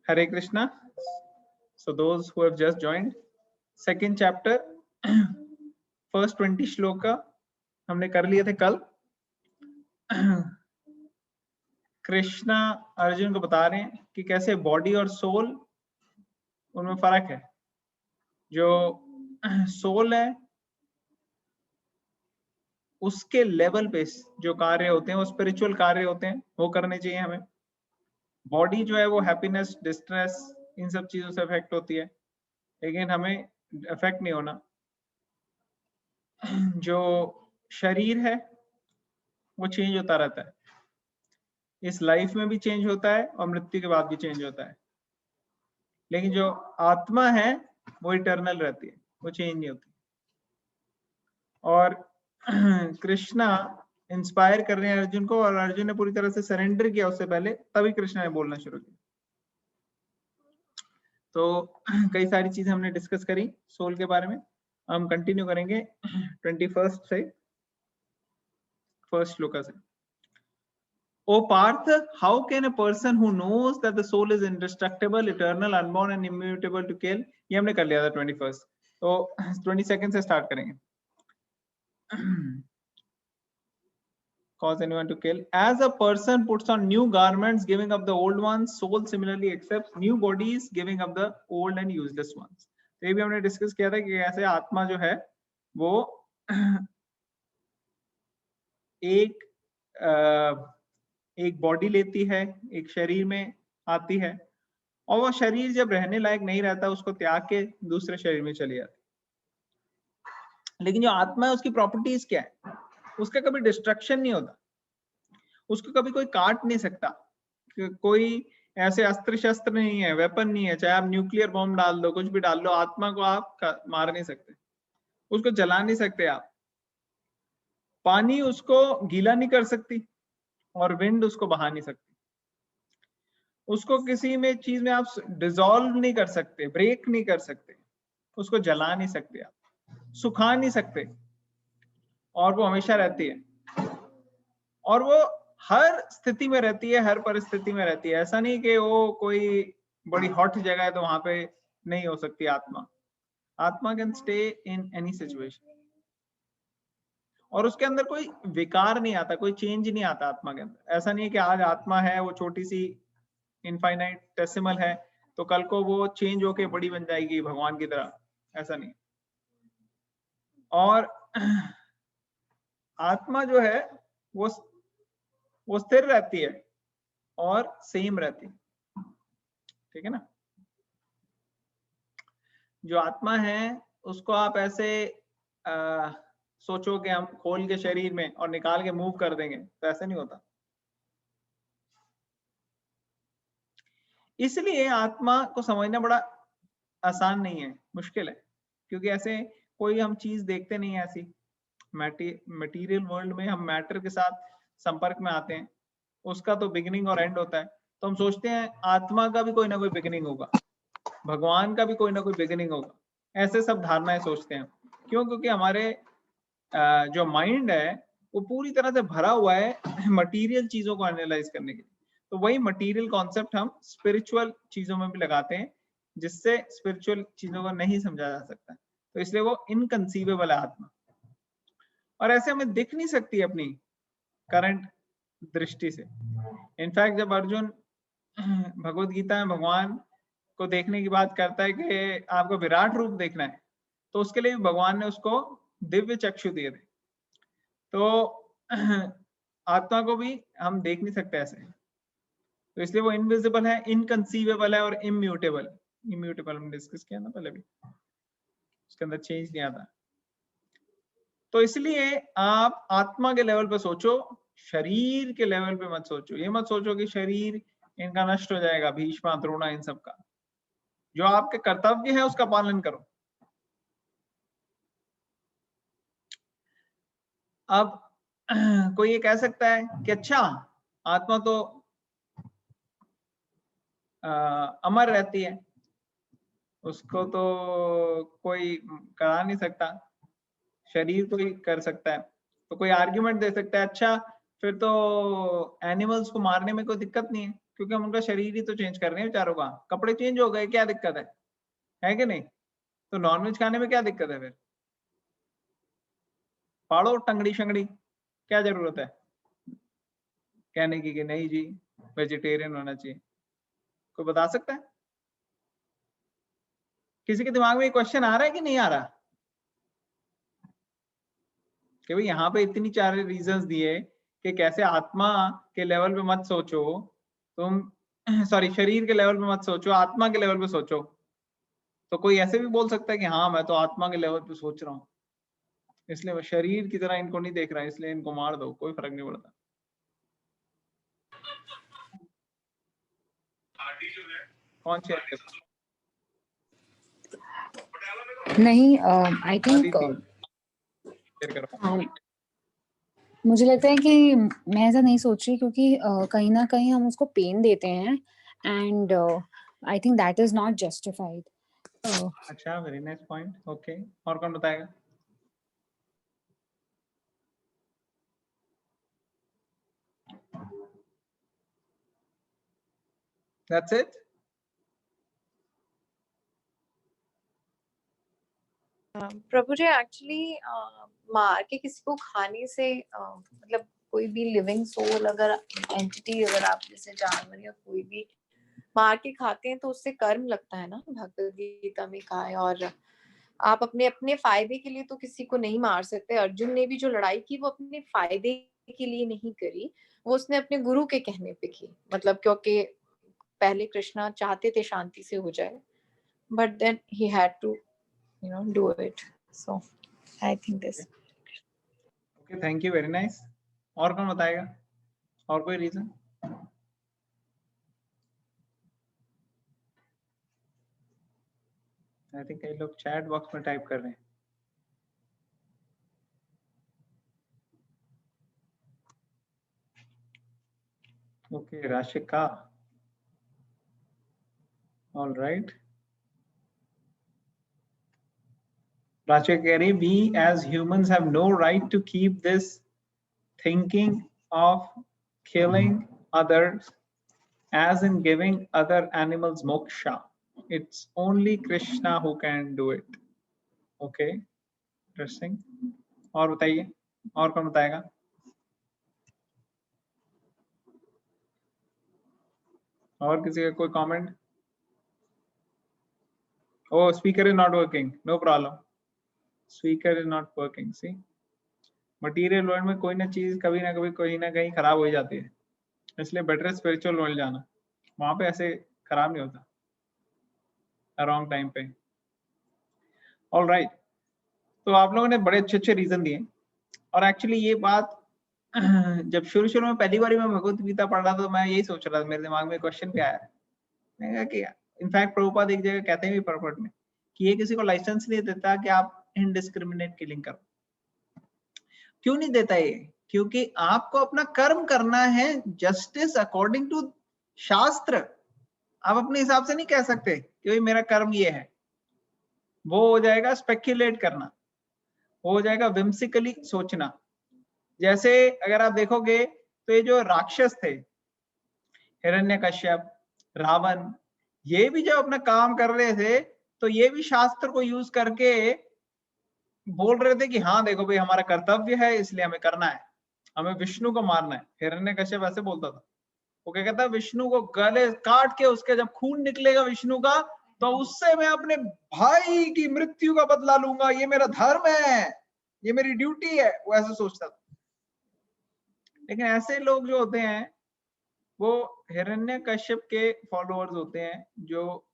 Hare Krishna. So those who have just joined, second chapter, first 20 shloka हमने कर लिए थे कल. कृष्णा अर्जुन को बता रहे हैं कि कैसे बॉडी और सोल उनमें फर्क है. जो सोल है उसके लेवल पे जो कार्य होते हैं वो स्पिरिचुअल कार्य होते हैं, वो करने चाहिए हमें. बॉडी जो है वो हैप्पीनेस, डिस्ट्रेस, इन सब चीजों से अफेक्ट होती है, लेकिन हमें अफेक्ट नहीं होना. जो शरीर है वो चेंज होता रहता है, इस लाइफ में भी चेंज होता है और मृत्यु के बाद भी चेंज होता है, लेकिन जो आत्मा है वो इटर्नल रहती है, वो चेंज नहीं होती. और कृष्णा इंस्पायर कर रहे हैं अर्जुन को, और अर्जुन ने पूरी तरह से सरेंडर किया उससे पहले, तभी कृष्णा ने बोलना शुरू किया. तो कई सारी चीजें हमने डिस्कस करी सोल के बारे में. हम कंटिन्यू करेंगे 21 से, फर्स्ट श्लोका से. O Parth, how can a person who knows that the soul is indestructible, eternal, unborn and immutable to kill? ये हमने कर लिया था 21. तो 22 से स्टार्ट करेंगे. Cause anyone to kill. As a person puts on new garments, giving up the old ones, soul similarly accepts new bodies, giving up the old and useless ones. तो ये भी हमने डिस्कस किया था कि कैसे आत्मा जो है वो एक बॉडी लेती है, एक शरीर में आती है, और वो शरीर जब रहने लायक नहीं रहता उसको त्याग के दूसरे शरीर में चली जाती. लेकिन जो आत्मा है उसकी प्रॉपर्टीज क्या है? उसका कभी डिस्ट्रक्शन नहीं होता, उसको कभी कोई काट नहीं सकता, कोई ऐसे अस्त्र शस्त्र नहीं है, वेपन नहीं है, चाहे आप न्यूक्लियर बॉम्ब डाल दो, कुछ भी डाल लो, आत्मा को आप मार नहीं सकते, उसको जला नहीं सकते आप. पानी उसको गीला नहीं कर सकती और विंड उसको बहा नहीं सकती. उसको किसी में चीज में आप डिसॉल्व नहीं कर सकते, ब्रेक नहीं कर सकते, उसको जला नहीं सकते, आप सुखा नहीं सकते, और वो हमेशा रहती है, और वो हर स्थिति में रहती है, हर परिस्थिति में रहती है. ऐसा नहीं कि वो कोई बड़ी हॉट जगह है तो वहां पे नहीं हो सकती आत्मा. आत्मा can stay in any situation, और उसके अंदर कोई विकार नहीं आता, कोई चेंज नहीं आता आत्मा के अंदर. ऐसा नहीं है कि आज आत्मा है वो छोटी सी इनफाइनाइटेसिमल है तो कल को वो चेंज होके बड़ी बन जाएगी भगवान की तरह, ऐसा नहीं. और आत्मा जो है वो स्थिर रहती है और सेम रहती है, ठीक है ना. जो आत्मा है उसको आप ऐसे सोचो कि हम खोल के शरीर में और निकाल के मूव कर देंगे, तो ऐसा नहीं होता. इसलिए आत्मा को समझना बड़ा आसान नहीं है, मुश्किल है, क्योंकि ऐसे कोई हम चीज देखते नहीं है ऐसी. मटेरियल वर्ल्ड में हम मैटर के साथ संपर्क में आते हैं, उसका तो बिगिनिंग और एंड होता है. तो हम सोचते हैं आत्मा का भी कोई ना कोई बिगिनिंग होगा, भगवान का भी कोई ना कोई बिगिनिंग होगा, ऐसे सब धारणाएं सोचते हैं. क्यों? क्योंकि हमारे जो माइंड है वो पूरी तरह से भरा हुआ है मटेरियल चीजों को एनालाइज करने के लिए. तो वही मटेरियल कॉन्सेप्ट हम स्पिरिचुअल चीजों में भी लगाते हैं, जिससे स्पिरिचुअल चीजों को नहीं समझा जा सकता. तो इसलिए वो इनकंसीवेबल है आत्मा, और ऐसे हमें दिख नहीं सकती अपनी करंट दृष्टि से. इनफैक्ट जब अर्जुन भगवत गीता में भगवान को देखने की बात करता है कि आपको विराट रूप देखना है, तो उसके लिए भगवान ने उसको दिव्य चक्षु दिए थे. तो आत्मा को भी हम देख नहीं सकते ऐसे, तो इसलिए वो इनविजिबल है, इनकंसीवेबल है और इम्यूटेबल. इम्यूटेबल हमने डिस्कस किया ना पहले भी, उसके अंदर चेंज नहीं आता. तो इसलिए आप आत्मा के लेवल पे सोचो, शरीर के लेवल पे मत सोचो. ये मत सोचो कि शरीर इनका नष्ट हो जाएगा, भीष्म द्रोण इन सब का. जो आपके कर्तव्य है उसका पालन करो. अब कोई ये कह सकता है कि अच्छा आत्मा तो अमर रहती है, उसको तो कोई करा नहीं सकता, शरीर कोई कर सकता है. तो कोई आर्ग्यूमेंट दे सकता है, अच्छा फिर तो एनिमल्स को मारने में कोई दिक्कत नहीं है, क्योंकि हम उनका शरीर ही तो चेंज कर रहे हैं बेचारों का, कपड़े चेंज हो गए, क्या दिक्कत है कि नहीं? तो नॉनवेज खाने में क्या दिक्कत है फिर? फाड़ो टंगड़ी शंगड़ी, क्या जरूरत है कहने की कि नहीं जी वेजिटेरियन होना चाहिए? कोई बता सकता है? किसी के दिमाग में ये क्वेश्चन आ रहा है कि नहीं आ रहा कि भाई यहाँ पे इतनी सारे रीजंस दिए कि कैसे आत्मा के लेवल पे मत सोचो तुम, सॉरी शरीर के लेवल पे मत सोचो, आत्मा के लेवल पे सोचो। तो कोई ऐसे भी बोल सकता है कि हाँ मैं तो आत्मा के लेवल पे सोच रहा हूँ, इसलिए मैं शरीर की तरह इनको नहीं देख रहा, इसलिए इनको मार दो, कोई फर्क नहीं पड़ता। कौन शेयर नहीं, आई थिंक मुझे लगता है कि मैं ऐसा नहीं सोच रही, क्योंकि कहीं ना कहीं हम उसको पेन देते हैं, and I think that is not justified. अच्छा, वेरी नाइस पॉइंट। ओके, और कौन बताएगा? That's it? Prabhu ji, actually मार के किसी को खाने से मतलब कोई भी लिविंग सोल, अगर एंटिटी, अगर आप जैसे जानवर या कोई भी मार के खाते हैं तो उससे कर्म लगता है ना, भगवद गीता में कहा है। और आप अपने अपने फायदे के लिए तो किसी को नहीं मार सकते। अर्जुन ने भी जो लड़ाई की वो अपने फायदे के लिए नहीं करी, वो उसने अपने गुरु के कहने पे की, मतलब क्योंकि पहले कृष्णा चाहते थे शांति से हो जाए, but then he had to do it. So I think this. Okay, thank you, very nice. और कौन बताएगा? और कोई रीजन? आई थिंक कई लोग चैट बॉक्स में टाइप कर रहे हैं। Okay, Rashika, all right. Rashika कह रही, we as humans have no right to keep this thinking of killing others as in giving other animals moksha. It's only Krishna who can do it. Okay, interesting. और बताइए, और कौन बताएगा? और किसी का कोई comment? Oh, speaker is not working. No problem. Speaker is not working. See, material world में कोई ना चीज कभी ना कभी कहीं ना कहीं खराब हो जाती है, इसलिए बेटर है स्पिरिचुअल वर्ल्ड जाना, वहां पे ऐसे खराब नहीं होता रॉन्ग टाइम पे। ऑल राइट, तो आप लोगों ने बड़े अच्छे अच्छे रीजन दिए, और एक्चुअली ये बात जब शुरू शुरू में पहली बार मैं भगवत गीता पढ़ रहा था तो मैं यही सोच रहा था, मेरे दिमाग में क्वेश्चन भी आया, मैंने कहा कि इनफैक्ट प्रभुपाद एक जगह कहते हैं भी परपट में कि ये किसी को लाइसेंस नहीं देता कि आप इनडिस्क्रिमिनेट किलिंग करो। क्यों नहीं देता ये? क्योंकि आपको अपना कर्म करना है, जस्टिस अकॉर्डिंग टू शास्त्र। आप अपने हिसाब से नहीं कह सकते कि भाई मेरा कर्म ये है, वो हो जाएगा स्पेक्युलेट करना, वो हो जाएगा विम्सिकली सोचना। जैसे अगर आप देखोगे तो ये जो राक्षस थे, हिरण्यकश्यप, रावण, ये भी जब अपना काम कर रहे थे तो ये भी शास्त्र को यूज करके बोल रहे थे कि हाँ देखो भाई हमारा कर्तव्य है इसलिए हमें करना है, हमें विष्णु को मारना है। हिरण्यकश्यप ऐसे बोलता था, वो क्या कहता है, विष्णु को गले काट के उसके जब खून निकलेगा विष्णु का तो उससे मैं अपने भाई की मृत्यु का बदला लूंगा, ये मेरा धर्म है, ये मेरी ड्यूटी है, वो ऐसे सोचता था। लेकिन ऐसे लोग जो होते हैं वो हिरण्यकश्यप के फॉलोअर्स होते हैं, जो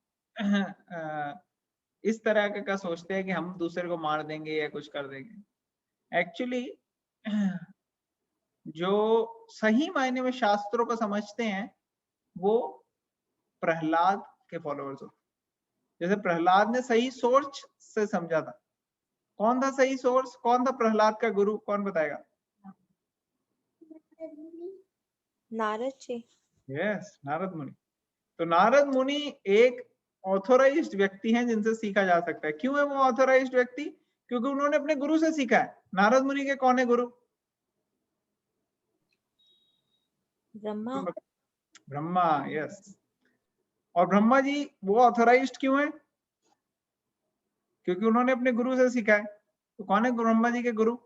इस तरह का सोचते हैं कि हम दूसरे को मार देंगे या कुछ कर देंगे। एक्चुअली जो सही मायने में शास्त्रों को समझते हैं वो प्रहलाद के फॉलोअर्स होते हैं। जैसे प्रहलाद ने सही सोच से समझा था। कौन था सही सोर्स? कौन था प्रहलाद का गुरु? कौन बताएगा? नारद जी। यस, नारद मुनि। तो नारद मुनि एक ऑथोराइज्ड व्यक्ति हैं जिनसे सीखा जा सकता है। क्यों है वो ऑथोराइज्ड व्यक्ति? क्योंकि उन्होंने अपने गुरु से सीखा है। नारद मुनि के कौन है गुरु? ब्रह्मा। ब्रह्मा, यस। और ब्रह्मा जी वो ऑथराइज्ड क्यों है? क्योंकि उन्होंने अपने गुरु से सीखा है। तो कौन है ब्रह्मा जी के गुरु?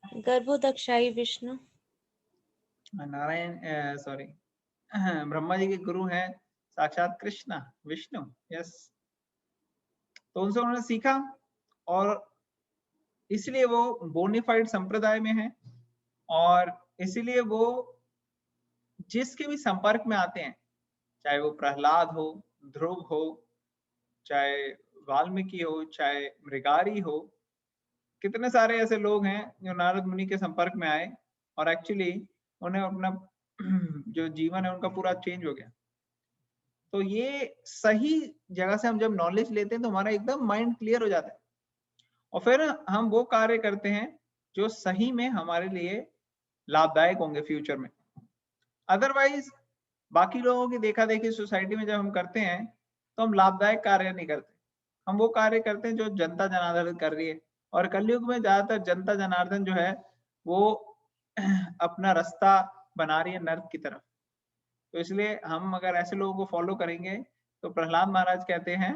गर्भोदक्षाई विष्णु। नारायण, सॉरी, ब्रह्मा जी के गुरु हैं साक्षात कृष्णा, विष्णु, यस। तो उनसे उन्होंने सीखा और इसलिए वो बोनीफाइड संप्रदाय में है और इसीलिए वो जिसके भी संपर्क में आते हैं, चाहे वो प्रहलाद हो, ध्रुव हो, चाहे वाल्मीकि हो, चाहे मृगारी हो, कितने सारे ऐसे लोग हैं जो नारद मुनि के संपर्क में आए और एक्चुअली उन्हें अपना जो जीवन है उनका पूरा चेंज हो गया। तो ये सही जगह से हम जब नॉलेज लेते हैं तो हमारा एकदम माइंड क्लियर हो जाता है और फिर हम वो कार्य करते हैं जो सही में हमारे लिए लाभदायक होंगे फ्यूचर में। अदरवाइज बाकी लोगों की देखा देखी सोसाइटी में जब हम करते हैं तो हम लाभदायक कार्य नहीं करते, हम वो कार्य करते हैं जो जनता जनार्दन कर रही है। और कलयुग में ज्यादातर जनता जनार्दन जो है वो अपना रास्ता बना रही है नर्क की तरफ। तो इसलिए हम अगर ऐसे लोगों को फॉलो करेंगे तो प्रहलाद महाराज कहते हैं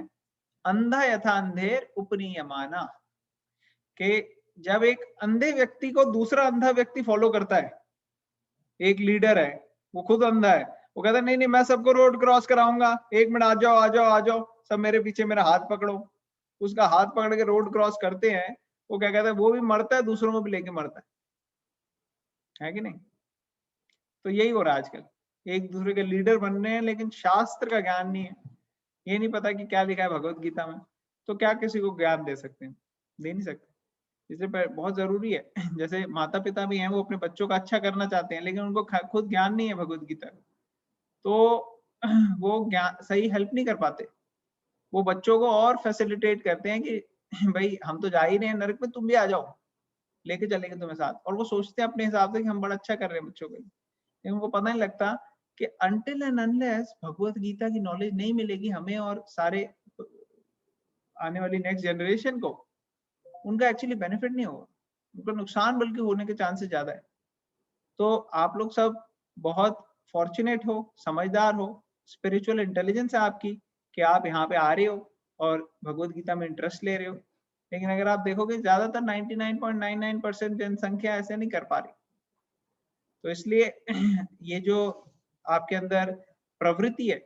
अंधा यथा अंधेर उपनीयमाना, कि जब एक अंधे व्यक्ति को दूसरा अंधा व्यक्ति फॉलो करता है, एक लीडर है वो खुद अंधा है, वो कहता है नहीं नहीं मैं सबको रोड क्रॉस कराऊंगा, 1 मिनट आ जाओ आ जाओ आ जाओ, सब मेरे पीछे मेरा हाथ पकड़ो। उसका हाथ पकड़ के रोड क्रॉस करते हैं, वो क्या कहता है, वो भी मरता है, दूसरों को भी लेके मरता है कि नहीं? तो यही हो रहा है आजकल, एक दूसरे के लीडर बन रहे हैं लेकिन शास्त्र का ज्ञान नहीं है, ये नहीं पता कि क्या लिखा है भगवत गीता में, तो क्या किसी को ज्ञान दे सकते हैं? दे नहीं सकते। इसलिए बहुत जरूरी है जैसे माता पिता भी हैं, वो अपने बच्चों का अच्छा करना चाहते हैं लेकिन उनको खुद ज्ञान नहीं है भगवत गीता का, तो वो ज्ञान सही हेल्प नहीं कर पाते। वो बच्चों को और फैसिलिटेट करते हैं कि भाई हम तो जा ही रहे हैं नरक में, तुम भी आ जाओ, लेके चलेंगे तुम्हें साथ। और वो सोचते हैं अपने हिसाब से कि हम बड़ा अच्छा कर रहे हैं बच्चों को, लेकिन उनको पता नहीं लगता कि until and unless Bhagavad Gita की नॉलेज नहीं मिलेगी हमें और सारे आने वाली नेक्स्ट जनरेशन को, उनका एक्चुअली बेनिफिट नहीं होगा, उनका नुकसान बल्कि होने के चांसेस ज्यादा है। तो आप लोग सब बहुत फॉर्चुनेट हो, समझदार हो, स्पिरिचुअल इंटेलिजेंस है आपकी कि आप यहाँ पे आ रहे हो और भगवत गीता में इंटरेस्ट ले रहे हो। लेकिन अगर आप देखोगे ज्यादातर 99.99% जनसंख्या ऐसे नहीं कर पा रही। तो इसलिए ये जो आपके अंदर प्रवृत्ति है,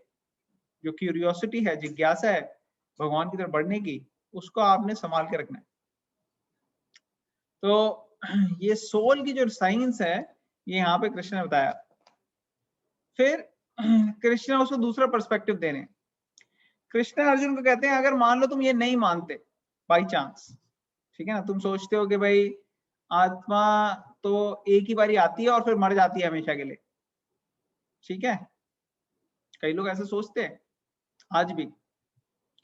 जो क्यूरियोसिटी है, जिज्ञासा है भगवान की तरफ बढ़ने की, उसको आपने संभाल के रखना है। तो ये सोल की जो साइंस है ये यहाँ पे कृष्ण ने बताया। फिर कृष्ण उसको दूसरा पर्सपेक्टिव दे रहे हैं। कृष्ण अर्जुन को कहते हैं अगर मान लो तुम ये नहीं मानते बाई चांस, ठीक है ना, तुम सोचते हो कि भाई आत्मा तो एक ही बारी आती है और फिर मर जाती है हमेशा के लिए, ठीक है, कई लोग ऐसे सोचते हैं आज भी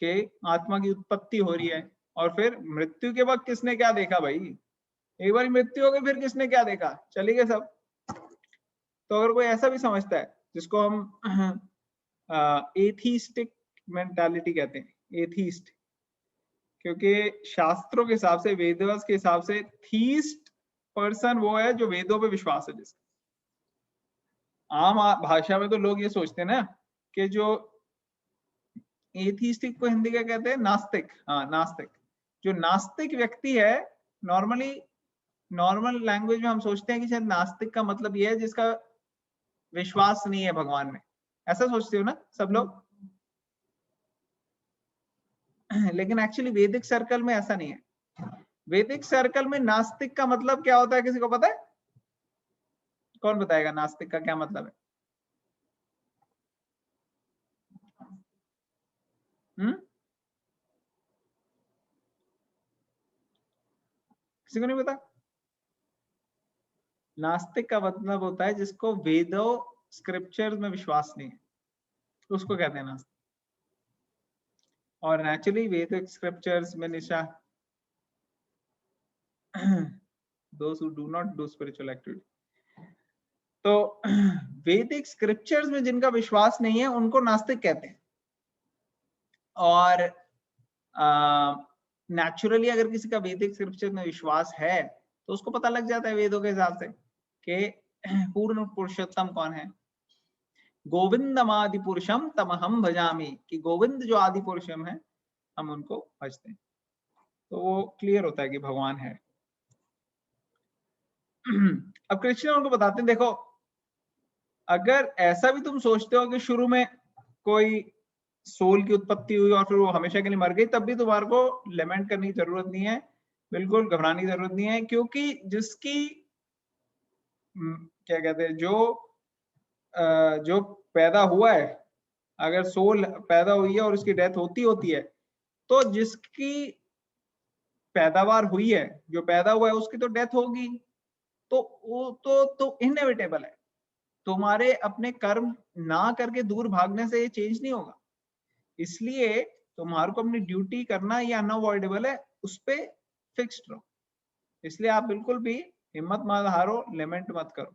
कि आत्मा की उत्पत्ति हो रही है और फिर मृत्यु के वक्त किसने क्या देखा भाई, एक बार मृत्यु हो गई फिर किसने क्या देखा, चली गए सब। तो अगर कोई ऐसा भी समझता है, जिसको हम एथीस्टिक मेंटालिटी कहते हैं, एथीस्ट, क्योंकि शास्त्रों के हिसाब से, वेदव्यास के हिसाब से थीस्ट पर्सन वो है जो वेदों पे विश्वास है। जिसका आम भाषा में तो लोग ये सोचते हैं ना कि जो एथीस्टिक को हिंदी का कहते हैं नास्तिक, हाँ नास्तिक, जो नास्तिक व्यक्ति है, नॉर्मली नॉर्मल लैंग्वेज में हम सोचते हैं कि शायद नास्तिक का मतलब ये है जिसका विश्वास नहीं है भगवान में, ऐसा सोचते हो ना सब लोग। लेकिन एक्चुअली वैदिक सर्कल में ऐसा नहीं है। वैदिक सर्कल में नास्तिक का मतलब क्या होता है, किसी को पता है? कौन बताएगा नास्तिक का क्या मतलब है? किसी को नहीं पता? नास्तिक का मतलब होता है जिसको वेदों स्क्रिप्चर्स में विश्वास नहीं है, उसको कहते हैं नास्तिक। और नेचुरली वैदिक स्क्रिप्चर्स में निशा those who do not do spiritual activity, तो वैदिक स्क्रिप्चर्स में जिनका विश्वास नहीं है उनको नास्तिक कहते हैं। और नेचुरली अगर किसी का वैदिक स्क्रिप्चर में विश्वास है तो उसको पता लग जाता है वेदों के हिसाब से कि पूर्ण पुरुषोत्तम कौन है, गोविंदम आदि पुरुषम तमहम भजामि, कि गोविंद जो आदि पुरुषम है हम उनको भजते हैं। तो वो क्लियर होता है कि भगवान है। अब कृष्ण उनको बताते हैं, देखो अगर ऐसा भी तुम सोचते हो कि शुरू में कोई सोल की उत्पत्ति हुई और फिर वो हमेशा के लिए मर गई, तब भी तुम्हारे को लेमेंट करने की जरूरत नहीं है, बिल्कुल घबराने की जरूरत नहीं है, क्योंकि जिसकी क्या कहते हैं, जो पैदा हुआ है, अगर सोल पैदा हुई है और उसकी डेथ होती है, तो जिसकी पैदावार हुई है, जो पैदा हुआ है, उसकी तो डेथ होगी। तो वो तो इनएविटेबल है। तुम्हारे अपने कर्म ना करके दूर भागने से ये चेंज नहीं होगा। इसलिए तुम्हारे को अपनी ड्यूटी करना ये अनअवॉइडेबल है, उस पे फिक्स्ड रहो। इसलिए आप बिल्कुल भी हिम्मत मत हारो, लेमेंट मत करो।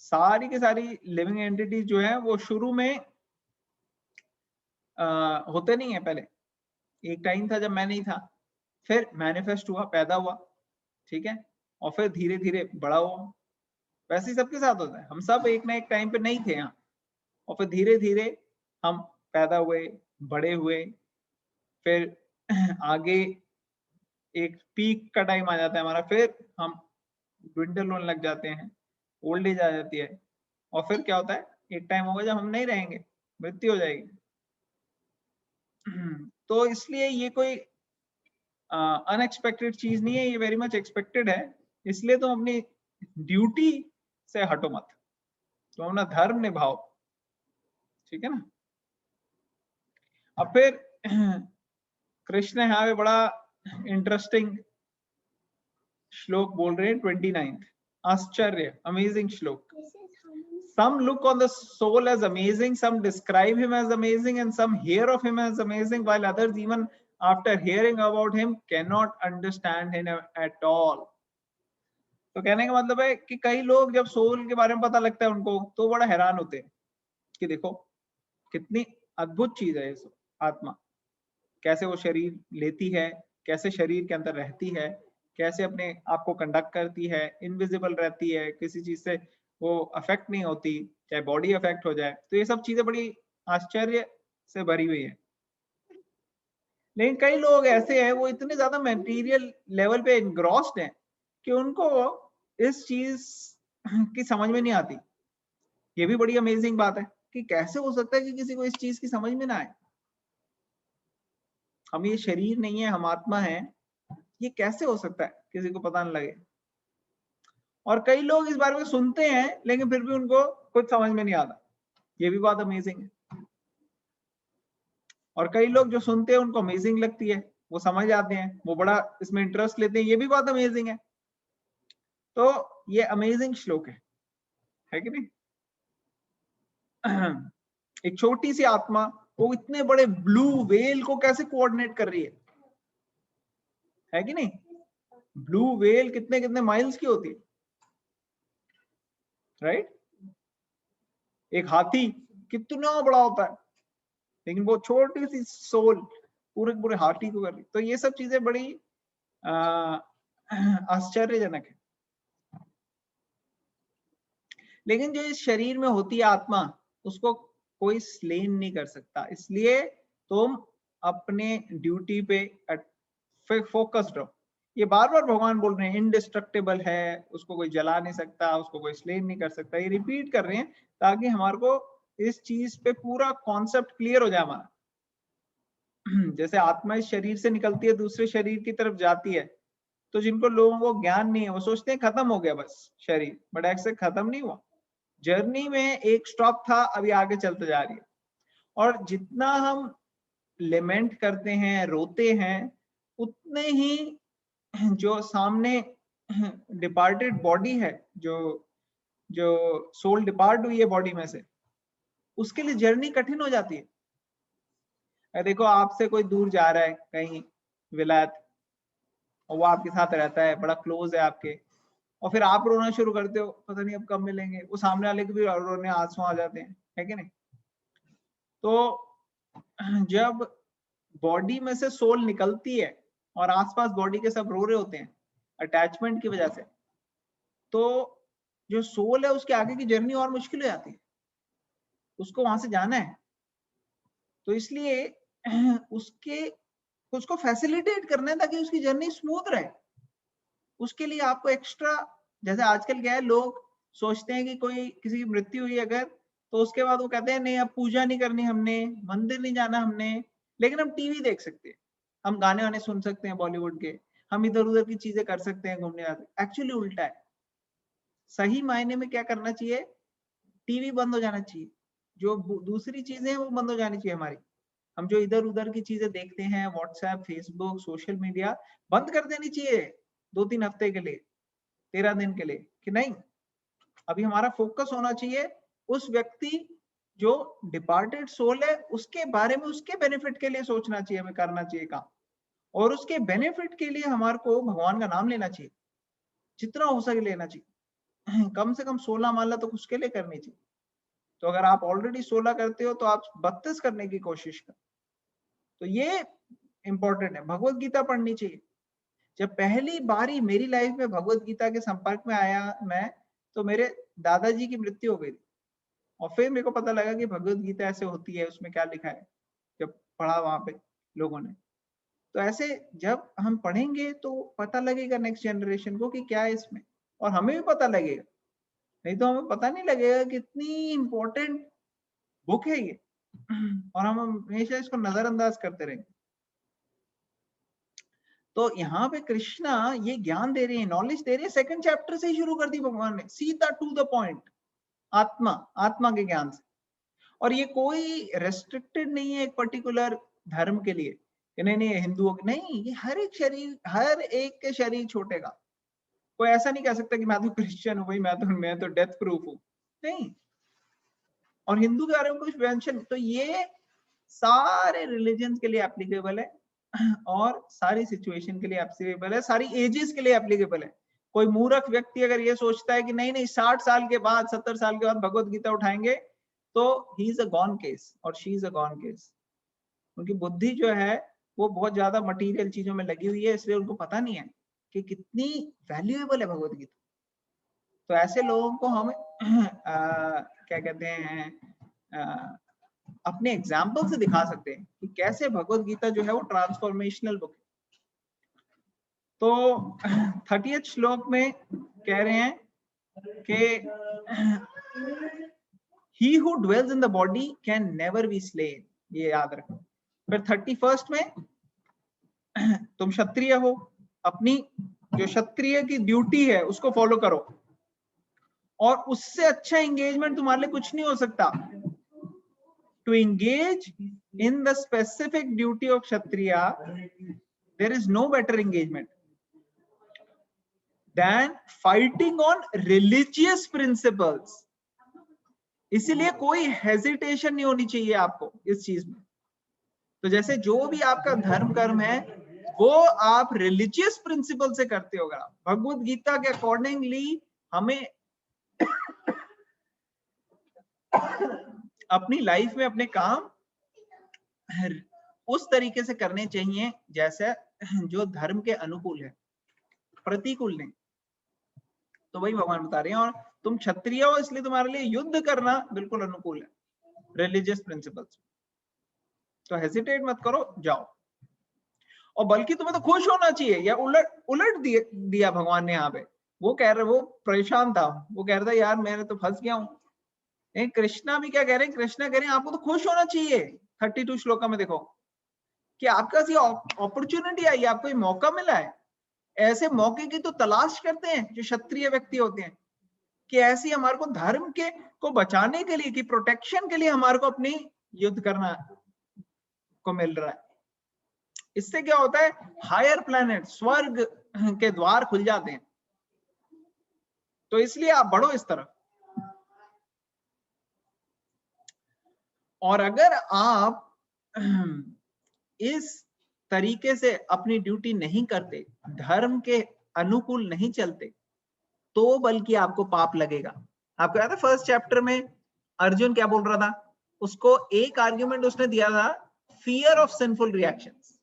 सारी की सारी लिविंग एंटिटीज जो है वो शुरू में होते नहीं है। पहले एक टाइम था जब मैं नहीं था, फिर मैनिफेस्ट हुआ, पैदा हुआ, ठीक है, और फिर धीरे धीरे बड़ा हुआ। वैसे ही सबके साथ होता है, हम सब एक ना एक टाइम पे नहीं थे यहाँ, और फिर धीरे धीरे हम पैदा हुए, बड़े हुए, फिर आगे एक पीक का टाइम आ जाता है हमारा, फिर हम ड्विंडल होने लग जाते हैं, ओल्ड एज आ जाती है, और फिर क्या होता है, एक टाइम होगा जब हम नहीं रहेंगे, मृत्यु हो जाएगी। तो इसलिए ये कोई अनएक्सपेक्टेड चीज नहीं है, ये वेरी मच एक्सपेक्टेड है। इसलिए तुम अपनी ड्यूटी से हटो मत, तुम अपना धर्म निभाओ, ठीक है ना। अब फिर कृष्ण यहाँ पे बड़ा इंटरेस्टिंग श्लोक बोल रहे हैं, 29th, आश्चर्य, अमेजिंग श्लोक। Some look on the soul as amazing, some describe him as amazing, and some hear of him as amazing, while others, even after hearing about him, cannot understand him at all. तो कहने का मतलब है कि कई लोग जब soul के बारे में पता लगता है उनको, तो बड़ा हैरान होते हैं कि देखो कितनी अद्भुत चीज है ये आत्मा, कैसे वो शरीर लेती है, कैसे शरीर के अंदर रहती है, कैसे अपने आप को कंडक्ट करती है, इनविजिबल रहती है, किसी चीज से वो अफेक्ट नहीं होती, चाहे बॉडी अफेक्ट हो जाए। तो ये सब चीजें बड़ी आश्चर्य से भरी हुई है। लेकिन कई लोग ऐसे हैं, वो इतने ज्यादा मटेरियल लेवल पे एनग्रॉस्ड हैं कि उनको इस चीज की समझ में नहीं आती। ये भी बड़ी अमेजिंग बात है कि कैसे हो सकता है कि किसी को इस चीज की समझ में ना आए। हम ये शरीर नहीं है, हम आत्मा है, ये कैसे हो सकता है किसी को पता नहीं लगे। और कई लोग इस बारे में सुनते हैं लेकिन फिर भी उनको कुछ समझ में नहीं आता, ये भी बात अमेजिंग है। और कई लोग जो सुनते हैं उनको अमेजिंग लगती है, वो समझ आते हैं, वो बड़ा इसमें इंटरेस्ट लेते हैं, ये भी बात अमेजिंग है। तो ये अमेजिंग श्लोक है कि नहीं। एक छोटी सी आत्मा वो इतने बड़े ब्लू व्हेल को कैसे कोऑर्डिनेट कर रही है कि नहीं। ब्लू व्हेल कितने कितने माइल्स की होती है, राइट। एक हाथी कितना बड़ा होता है, लेकिन वो छोटी सी सोल पूरे पूरे हाथी को कर रही। तो ये सब चीजें बड़ी आश्चर्यजनक है। लेकिन जो इस शरीर में होती है आत्मा, उसको कोई स्लेन नहीं कर सकता। इसलिए तुम अपने ड्यूटी पे फोकस्ड रहो। ये बार बार भगवान बोल रहे हैं, इनडिस्ट्रक्टेबल है, उसको कोई जला नहीं सकता, उसको कोई स्लेन नहीं कर सकता। ये रिपीट कर रहे हैं ताकि हमारे को इस चीज पे पूरा कॉन्सेप्ट क्लियर हो जाए हमारा। जैसे आत्मा इस शरीर से निकलती है, दूसरे शरीर की तरफ जाती है, तो जिनको लोगों को ज्ञान नहीं है वो सोचते हैं खत्म हो गया बस शरीर, बट ऐसे खत्म नहीं हुआ। जर्नी में एक स्टॉप था, अभी आगे चलते जा रही है। और जितना हम लेमेंट करते हैं, रोते हैं, उतने ही जो सामने डिपार्टेड बॉडी है, जो जो सोल डिपार्ट हुई है बॉडी में से, उसके लिए जर्नी कठिन हो जाती है। देखो आपसे कोई दूर जा रहा है कहीं विलायत, और वो आपके साथ रहता है, बड़ा क्लोज है आपके, और फिर आप रोना शुरू करते हो, पता नहीं अब कब मिलेंगे, वो सामने वाले के भी रोने आंसू आ जाते हैं, है कि नहीं। तो जब बॉडी में से सोल निकलती है और आसपास बॉडी के सब रो रहे होते हैं अटैचमेंट की वजह से, तो जो सोल है उसके आगे की जर्नी और मुश्किल हो जाती है। उसको वहां से जाना है, तो इसलिए उसको फैसिलिटेट करना है ताकि उसकी जर्नी स्मूथ रहे। उसके लिए आपको एक्स्ट्रा, जैसे आजकल क्या है, लोग सोचते हैं कि कोई किसी की मृत्यु हुई अगर, तो उसके बाद वो कहते हैं नहीं अब पूजा नहीं करनी हमने, मंदिर नहीं जाना हमने, लेकिन हम टीवी देख सकते हैं, हम गाने वाने सुन सकते हैं बॉलीवुड के, हम इधर उधर की चीजें कर सकते हैं, घूमने जाते। एक्चुअली उल्टा है। सही मायने में क्या करना चाहिए, टीवी बंद हो जाना चाहिए, जो दूसरी चीजें हैं वो बंद हो जानी चाहिए हमारी। हम जो इधर उधर की चीजें देखते हैं, व्हाट्सएप, फेसबुक, सोशल मीडिया, बंद कर देनी चाहिए 2-3 हफ्ते के लिए, 13 दिन के लिए, कि नहीं अभी हमारा फोकस होना चाहिए उस व्यक्ति जो डिपार्टेड सोल है उसके बारे में, उसके बेनिफिट के लिए सोचना चाहिए, हमें करना चाहिए काम, और उसके बेनिफिट के लिए हमारे को भगवान का नाम लेना चाहिए, जितना हो सके लेना चाहिए। कम से कम 16 माला तो उसके लिए करनी चाहिए। तो अगर आप ऑलरेडी 16 करते हो तो आप 32 करने की कोशिश करें। तो ये इंपॉर्टेंट है। भगवत गीता पढ़नी चाहिए। जब पहली बारी मेरी लाइफ में भगवत गीता के संपर्क में आया मैं, तो मेरे दादाजी की मृत्यु हो गई थी, और फिर मेरे को पता लगा कि भगवत गीता ऐसे होती है, उसमें क्या लिखा है, जब पढ़ा वहां पे लोगों ने। तो ऐसे जब हम पढ़ेंगे तो पता लगेगा नेक्स्ट जनरेशन को कि क्या है इसमें, और हमें भी पता लगेगा, नहीं तो हमें पता नहीं लगेगा कितनी इंपॉर्टेंट बुक है ये, और हम हमेशा इसको नजरअंदाज करते रहेंगे। तो यहाँ पे कृष्णा ये ज्ञान दे रहे हैं, नॉलेज दे रहे हैं, सेकंड चैप्टर से ही शुरू कर दी भगवान ने, सीधा टू द पॉइंट, आत्मा के ज्ञान से। और ये कोई रेस्ट्रिक्टेड नहीं है एक पर्टिकुलर धर्म के लिए, नहीं हिंदुओं के नहीं, ये हर एक के शरीर छूटेगा। कोई ऐसा नहीं कह सकता कि मैं तो क्रिश्चियन हूँ भाई, मैं तो डेथ प्रूफ हूँ, नहीं। और हिंदू के बारे में कुछ मेंशन, तो ये सारे रिलीजन के लिए एप्लीकेबल है, और सारी सिचुएशन के लिए एप्लीकेबल है, सारी एजेस के लिए एप्लीकेबल है। कोई मूर्ख व्यक्ति अगर ये सोचता है कि नहीं 60 साल के बाद, 70 साल के बाद भगवत गीता उठाएंगे, तो he is a gone case और she is a gone case. उनकी बुद्धि जो है वो बहुत ज्यादा मटेरियल चीजों में लगी हुई है, इसलिए उनको पता नहीं है कि कितनी वैल्यूएबल है भगवत गीता। तो ऐसे लोगों को हम क्या कहते हैं, अपने एग्जाम्पल से दिखा सकते हैं कि कैसे भगवत गीता जो है वो ट्रांसफॉर्मेशनल बुक है। तो 30th श्लोक में कह रहे हैं कि he who dwells in the body can never be slain, ये याद रखो। फिर 31st में तुम क्षत्रिय हो, अपनी जो क्षत्रिय की ड्यूटी है उसको फॉलो करो, और उससे अच्छा एंगेजमेंट तुम्हारे लिए कुछ नहीं हो सकता। To engage in the specific duty of Kshatriya, there is no better engagement than fighting on religious principles. इसीलिए कोई हेजिटेशन नहीं होनी चाहिए आपको इस चीज में। तो जैसे जो भी आपका धर्म कर्म है वो आप रिलीजियस प्रिंसिपल से करते हो। अगर भगवत गीता के अकॉर्डिंगली हमें अपनी लाइफ में अपने काम उस तरीके से करने चाहिए जैसे जो धर्म के अनुकूल है, प्रतिकूल नहीं। तो वही भगवान बता रहे हैं, और तुम क्षत्रिय हो इसलिए तुम्हारे लिए युद्ध करना बिल्कुल अनुकूल है रिलीजियस प्रिंसिपल्स। तो हेजिटेट मत करो, जाओ। और बल्कि तुम्हें तो खुश होना चाहिए, या उलट दिया भगवान ने यहाँ पे। वो कह रहे, वो परेशान था, वो कह रहा था यार मैं तो फंस गया हूँ। कृष्णा भी क्या कह रहे हैं, कृष्णा कह रहे हैं आपको तो खुश होना चाहिए। 32 श्लोका में देखो कि आपका अपॉर्चुनिटी आई, आपको ये मौका मिला है। ऐसे मौके की तो तलाश करते हैं जो क्षत्रिय व्यक्ति होते हैं, कि ऐसे हमारे को धर्म के को बचाने के लिए, कि प्रोटेक्शन के लिए हमारे को अपनी युद्ध करना को मिल रहा है। इससे क्या होता है, हायर प्लैनेट, स्वर्ग के द्वार खुल जाते हैं। तो इसलिए आप बढ़ो इस तरफ। और अगर आप इस तरीके से अपनी ड्यूटी नहीं करते, धर्म के अनुकूल नहीं चलते, तो बल्कि आपको पाप लगेगा। आपको याद है फर्स्ट चैप्टर में अर्जुन क्या बोल रहा था, उसको एक आर्ग्यूमेंट उसने दिया था, फियर ऑफ सिंफुल रिएक्शंस,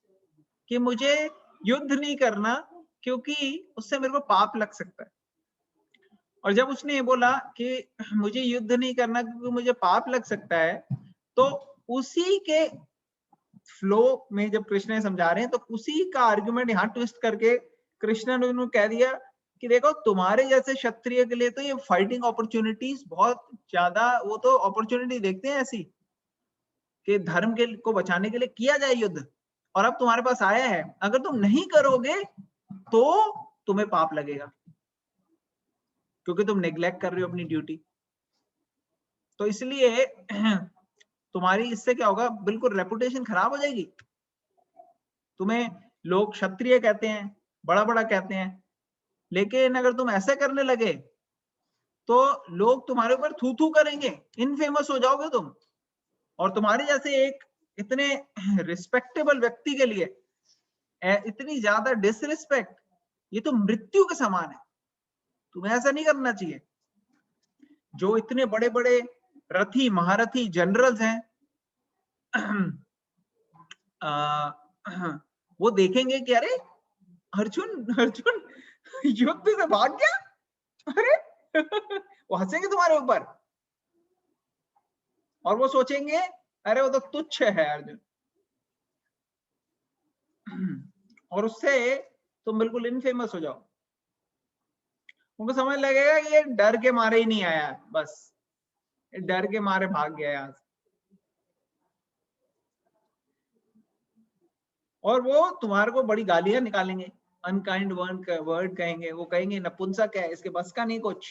कि मुझे युद्ध नहीं करना क्योंकि उससे मेरे को पाप लग सकता है। और जब उसने ये बोला कि मुझे युद्ध नहीं करना क्योंकि मुझे पाप लग सकता है, तो उसी के फ्लो में जब कृष्ण ने समझा रहे हैं, तो उसी का आर्गुमेंट यहाँ ट्विस्ट करके कृष्ण ने उन्होंने कह दिया कि देखो तुम्हारे जैसे क्षत्रिय के लिए तो ये फाइटिंग अपॉर्चुनिटीज बहुत ज्यादा, वो तो अपॉर्चुनिटी देखते हैं ऐसी कि धर्म के को बचाने के लिए किया जाए युद्ध, और अब तुम्हारे पास आया है, अगर तुम नहीं करोगे तो तुम्हें पाप लगेगा क्योंकि तुम नेग्लेक्ट कर रहे हो अपनी ड्यूटी। तो इसलिए तुम्हारी इससे क्या होगा, बिल्कुल रेपुटेशन खराब हो जाएगी। तुम्हें लोग क्षत्रिय कहते हैं, बड़ा बड़ा कहते हैं, लेकिन अगर तुम ऐसे करने लगे तो लोग तुम्हारे ऊपर थू थू करेंगे, इनफेमस हो जाओगे तुम। और तुम्हारे जैसे एक इतने रिस्पेक्टेबल व्यक्ति के लिए इतनी ज्यादा डिसरिस्पेक्ट, ये तो मृत्यु के समान है। तुम्हें ऐसा नहीं करना चाहिए। जो इतने बड़े बड़े रथी महारथी जनरल्स हैं, वो देखेंगे कि अरे अर्जुन अर्जुन युद्ध से भाग गया, अरे वो हंसेंगे तुम्हारे ऊपर और वो सोचेंगे अरे वो तो तुच्छ है अर्जुन, और उससे तुम बिल्कुल इनफेमस हो जाओ। उनको समझ लगेगा कि ये डर के मारे ही नहीं आया, बस डर के मारे भाग गया यहाँ से। और वो तुम्हारे को बड़ी गालियां निकालेंगे, अनकाइंड वर्ड कहेंगे, वो कहेंगे नपुंसक है, इसके बस का नहीं कुछ,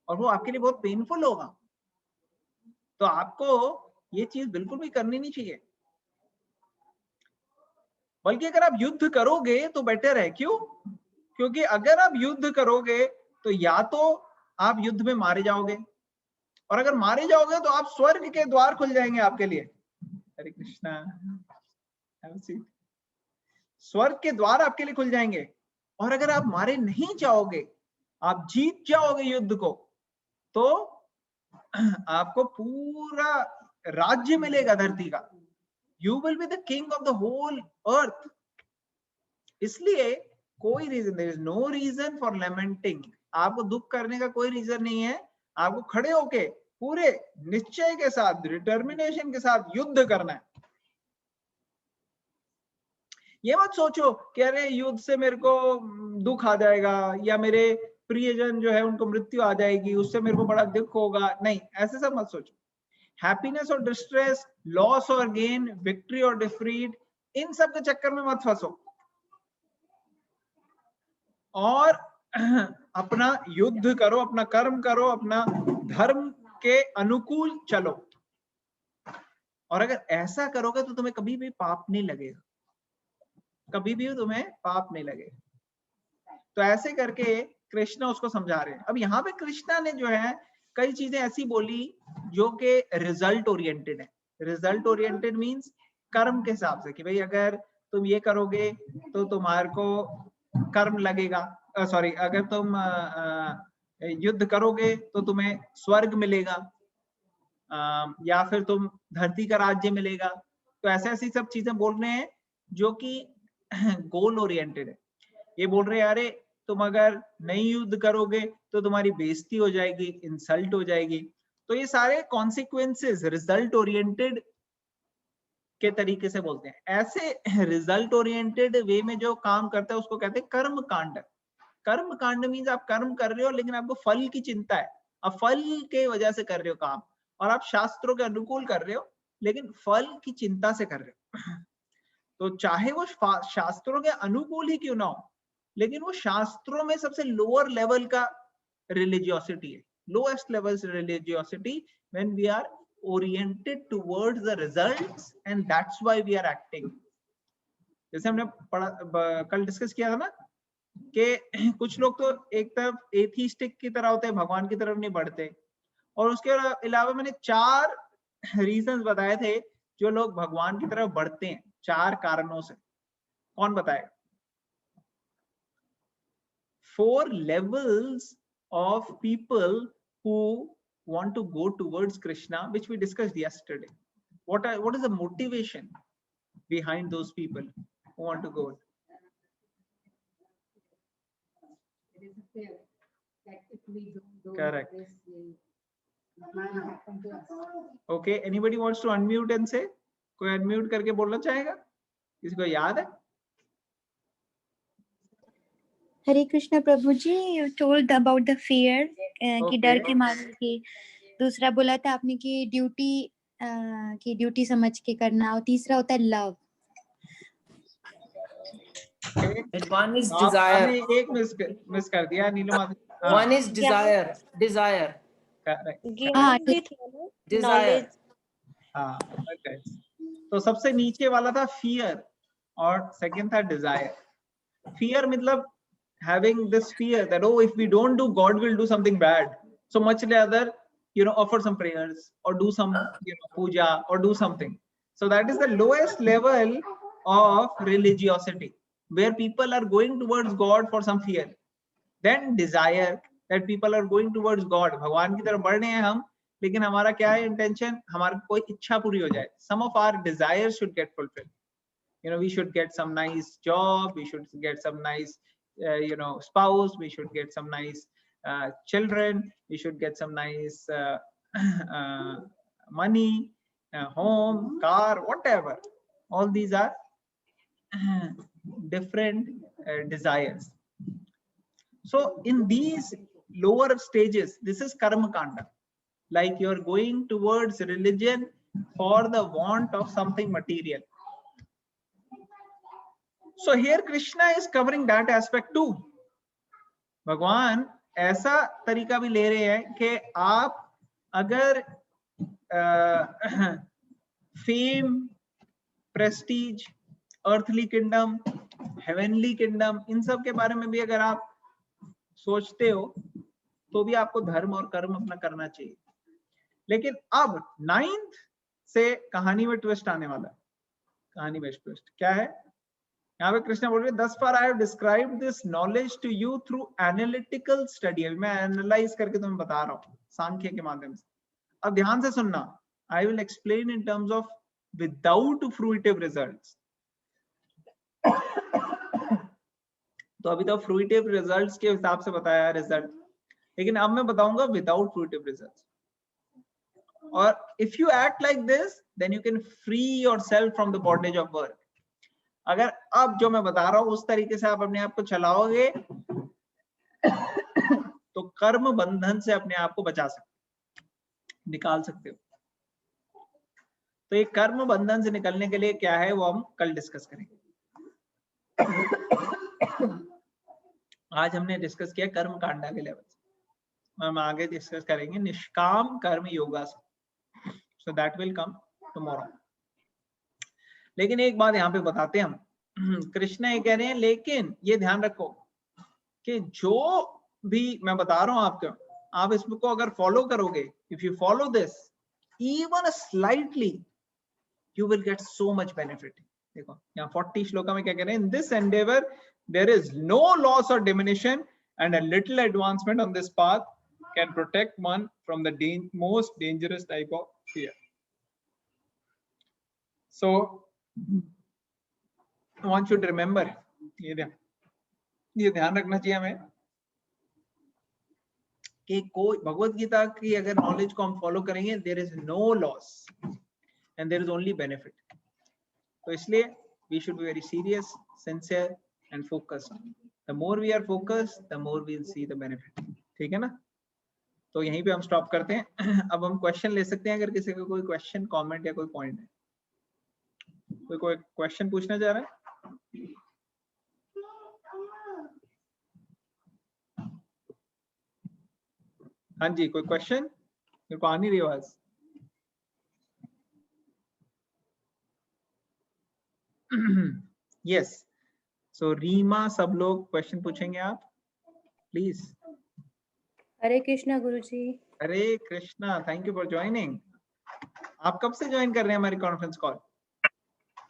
और वो आपके लिए बहुत पेनफुल होगा। तो आपको ये चीज बिल्कुल भी करनी नहीं चाहिए। बल्कि अगर आप युद्ध करोगे तो बेटर है। क्यों? क्योंकि अगर आप युद्ध करोगे तो या तो आप युद्ध में मारे जाओगे, और अगर मारे जाओगे तो आप स्वर्ग के द्वार खुल जाएंगे आपके लिए। हरे कृष्णा, स्वर्ग के द्वार आपके लिए खुल जाएंगे। और अगर आप मारे नहीं जाओगे, आप जीत जाओगे युद्ध को, तो आपको पूरा राज्य मिलेगा धरती का। You will be the king of the whole earth. इसलिए कोई reason, there is no reason for lamenting. आपको दुख करने का कोई रीजन नहीं है। आपको खड़े होके पूरे निश्चय के साथ, डिटर्मिनेशन के साथ युद्ध करना है। ये मत सोचो कि अरे युद्ध से मेरे को दुख आ जाएगा, या मेरे प्रियजन जो है उनको मृत्यु आ जाएगी, उससे मेरे को बड़ा दुख होगा। नहीं, ऐसे सब मत सोचो। हैप्पीनेस और डिस्ट्रेस, लॉस और गेन, विक्ट्री और डिफीट, इन सब के चक्कर में मत फंसो, और अपना युद्ध करो, अपना कर्म करो, अपना धर्म के अनुकूल चलो। और अगर ऐसा करोगे तो तुम्हें कभी भी पाप नहीं लगेगा, कभी भी तुम्हें पाप नहीं लगेगा। तो ऐसे करके कृष्ण उसको समझा रहे हैं। अब यहाँ पे कृष्णा ने जो है कई चीजें ऐसी बोली जो कि रिजल्ट ओरिएंटेड है। रिजल्ट ओरिएंटेड मींस कर्म के हिसाब से, कि भाई अगर तुम ये करोगे तो तुम्हारे को कर्म लगेगा, सॉरी, अगर तुम युद्ध करोगे तो तुम्हें स्वर्ग मिलेगा, या फिर तुम धरती का राज्य मिलेगा। तो ऐसे ऐसी सब चीजें बोल रहे हैं जो कि गोल ओरिएंटेड है। ये बोल रहे हैं अरे तुम अगर नहीं युद्ध करोगे तो तुम्हारी बेइज्जती हो जाएगी, इंसल्ट हो जाएगी। तो ये सारे कॉन्सिक्वेंसेस रिजल्ट ओरिएंटेड के तरीके से बोलते हैं। ऐसे रिजल्ट ओरिएंटेड वे में जो काम करता है उसको कहते हैं कर्म कांड। कर्म कांड मीन्स आप कर्म कर रहे हो लेकिन आपको फल की चिंता है, आप फल के वजह से कर रहे हो काम, और आप शास्त्रों के अनुकूल कर रहे हो लेकिन फल की चिंता से कर रहे हो। तो चाहे वो शास्त्रों के अनुकूल ही क्यों ना हो, लेकिन वो शास्त्रों में सबसे लोअर लेवल का रिलीजियोसिटी है, lowest level religiosity, when we are oriented towards the results and that's why we are acting। जैसे हमने पढ़ा, कल डिस्कस किया था ना कि कुछ लोग तो एक तरफ एथिस्टिक की तरह होते हैं, भगवान की तरफ नहीं बढ़ते। और उसके अलावा मैंने 4 रीजंस बताए थे जो लोग भगवान की तरफ बढ़ते हैं, 4 कारणों से। कौन बताएगा? 4 levels of people who want to go towards Krishna, which we discussed yesterday. What is the motivation behind those people who want to go? Correct. Okay, anybody wants to unmute and say? कोई unmute करके बोलना चाहेगा? किसी को याद है? हरे कृष्णा प्रभु जी, you told about the fear कि डर Okay. के मारे की, दूसरा बोला था आपने कि ड्यूटी समझ के करना, और तीसरा होता है love. Okay. And one is आपने desire. एक मिस कर दिया नीलम. One is desire. Desire. Correct. ज्ञान भी था ना, Desire. knowledge. हाँ, okay. तो सबसे नीचे वाला था fear और second था desire. Fear मतलब having this fear that, oh, if we don't do, God will do something bad. So much rather, offer some prayers or do some, puja or do something. So that is the lowest level of religiosity, where people are going towards God for some fear. Then desire, that people are going towards God. भगवान की तरफ बढ़ रहे हैं हम, लेकिन हमारा क्या है intention? हमारी कोई इच्छा पूरी हो जाए. Some of our desires should get fulfilled. We should get some nice job. We should get some nice, spouse. We should get some nice children. We should get some nice money, home, car, whatever. All these are different desires. So in these lower stages, this is karma kanda. Like you're going towards religion for the want of something material. So here Krishna is covering that aspect too. भगवान ऐसा तरीका भी ले रहे हैं कि आप अगर fame, prestige, earthly kingdom, heavenly kingdom, इन सब के बारे में भी अगर आप सोचते हो तो भी आपको धर्म और कर्म अपना करना चाहिए. लेकिन अब 9th से कहानी में ट्विस्ट आने वाला है. कहानी में ट्विस्ट क्या है? यहाँ पे कृष्ण बोल रहे, thus far I have described this knowledge to you through analytical study. अभी मैं एनालाइज करके तुम्हें बता रहा हूँ सांख्य के माध्यम से. अब ध्यान से सुनना. I will explain in terms of without fruitive results. तो अभी तो fruitive results के हिसाब से बताया रिजल्ट, लेकिन अब मैं बताऊंगा without fruitive results. और if you act like this, then you can free yourself from the bondage of work. अगर अब जो मैं बता रहा हूं उस तरीके से आप अपने आप को चलाओगे तो कर्म बंधन से अपने आप को बचा सकते, निकाल सकते हो. तो ये कर्म बंधन से निकलने के लिए क्या है वो हम कल डिस्कस करेंगे. आज हमने डिस्कस किया कर्म कांडा के लेवल से, हम आगे डिस्कस करेंगे निष्काम कर्म योगा से. So that will come tomorrow. लेकिन एक बात यहाँ पे बताते हैं हम, कृष्ण ये कह रहे हैं, लेकिन ये ध्यान रखो कि जो भी मैं बता रहा हूं आपको, आप इसको अगर फॉलो करोगे, if you follow this even slightly, you will get so much benefit. देखो यहाँ 40 श्लोका में क्या कह रहे हैं? In this endeavour there is no loss or diminution and a little advancement on this path can protect one from the most dangerous type of fear. So I want you to remember, ये ध्यान रखना चाहिए हमें कि कोई भगवत गीता की अगर knowledge को हम फॉलो करेंगे, there is no loss and there is only benefit. तो इसलिए we should be very serious, sincere and focused. The more we are focused, the more we will see the benefit. ठीक है ना? तो यहीं पे हम स्टॉप करते हैं. अब हम क्वेश्चन ले सकते हैं अगर किसी का कोई क्वेश्चन, कमेंट या कोई पॉइंट है. कोई क्वेश्चन पूछना चाह रहा है? हाँ जी, कोई क्वेश्चन? मेरे को आ नहीं रही आवाज. यस, सो रीमा, सब लोग क्वेश्चन पूछेंगे आप please. Hare Krishna Guruji. Hare Krishna, thank you for joining. आप कब से ज्वाइन कर रहे हैं हमारी कॉन्फ्रेंस कॉल?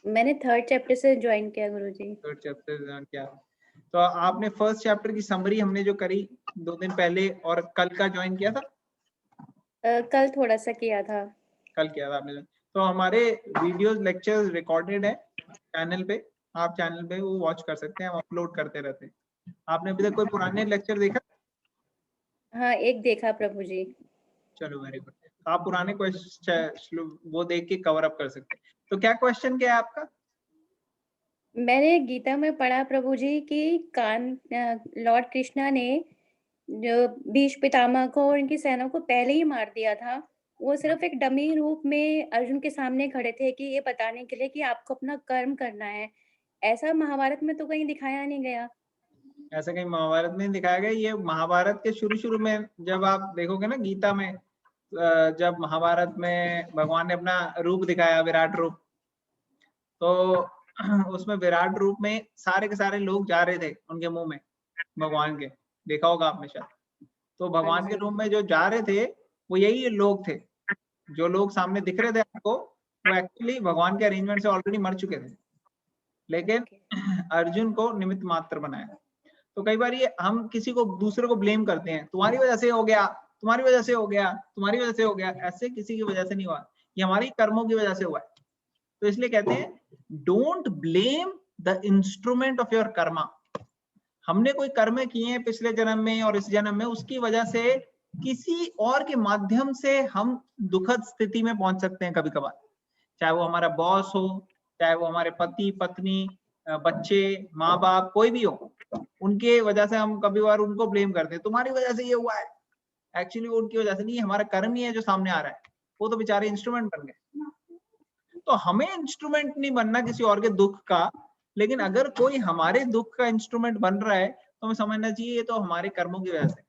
मैंने 3rd चैप्टर से ज्वाइन किया गुरुजी. 3rd चैप्टर से ज्वाइन किया. तो आपने 1st चैप्टर की समरी हमने जो करी 2 दिन पहले, और कल का ज्वाइन किया था? कल थोड़ा सा किया था. कल किया था आपने. तो हमारे वीडियोस, लेक्चर्स रिकॉर्डेड है चैनल पे, आप चैनल पे वो वॉच कर सकते हैं, हम अपलोड करते रहते हैं. आपने अभी तक कोई पुराने लेक्चर देखा? हाँ, एक देखा प्रभु जी। चलो वेरी गुड। आप पुराने क्वेश्चन वो देख के कवर अप कर सकते हैं। तो क्या क्वेश्चन क्या है आपका? मैंने गीता में पढ़ा प्रभु जी कि लॉर्ड कृष्णा ने जो भीष्म पितामह को और इनकी सेना को पहले ही मार दिया था। वो सिर्फ एक डमी रूप में अर्जुन के सामने खड़े थे कि ये बताने के लिए कि आपको अपना कर्म करना है। ऐसा महाभारत में तो कहीं दिखाया नहीं गया। ऐसा कहीं महाभारत में दिखाया गया? ये महाभारत के शुरू में जब आप देखोगे ना गीता में, जब महाभारत में भगवान ने अपना रूप दिखाया, विराट रूप, तो उसमें विराट रूप में सारे के सारे लोग जा रहे थे उनके मुंह में भगवान के, देखा होगा आपने शायद। तो भगवान के रूप में जो जा रहे थे वो यही लोग थे। जो लोग सामने दिख रहे थे आपको वो एक्चुअली भगवान के अरेंजमेंट से ऑलरेडी मर चुके थे, लेकिन अर्जुन को निमित्त मात्र बनाया। तो कई बार ये हम किसी को दूसरे को ब्लेम करते हैं, तुम्हारी वजह से हो गया, तुम्हारी वजह से हो गया, तुम्हारी वजह से हो गया। ऐसे किसी की वजह से नहीं हुआ, ये हमारी कर्मों की वजह से हुआ है। तो इसलिए कहते हैं don't blame the instrument of your Karma. हमने कोई कर्म किए हैं पिछले जन्म में और इस जन्म में, उसकी वजह से किसी और के माध्यम से हम दुखद स्थिति में पहुंच सकते हैं कभी कभार। चाहे वो हमारा बॉस हो, चाहे वो हमारे पति पत्नी, बच्चे, माँ बाप, कोई भी हो, उनके वजह से हम कभी बार उनको ब्लेम करते हैं, तुम्हारी वजह से ये हुआ है। एक्चुअली वो उनकी वजह से नहीं, हमारा कर्म ही है जो सामने आ रहा है। वो तो बेचारे इंस्ट्रूमेंट बन गए। तो हमें इंस्ट्रूमेंट नहीं बनना किसी और के दुख का, लेकिन अगर कोई हमारे दुख का इंस्ट्रूमेंट बन रहा है तो हमें समझना चाहिए ये तो हमारे कर्मों की वजह से,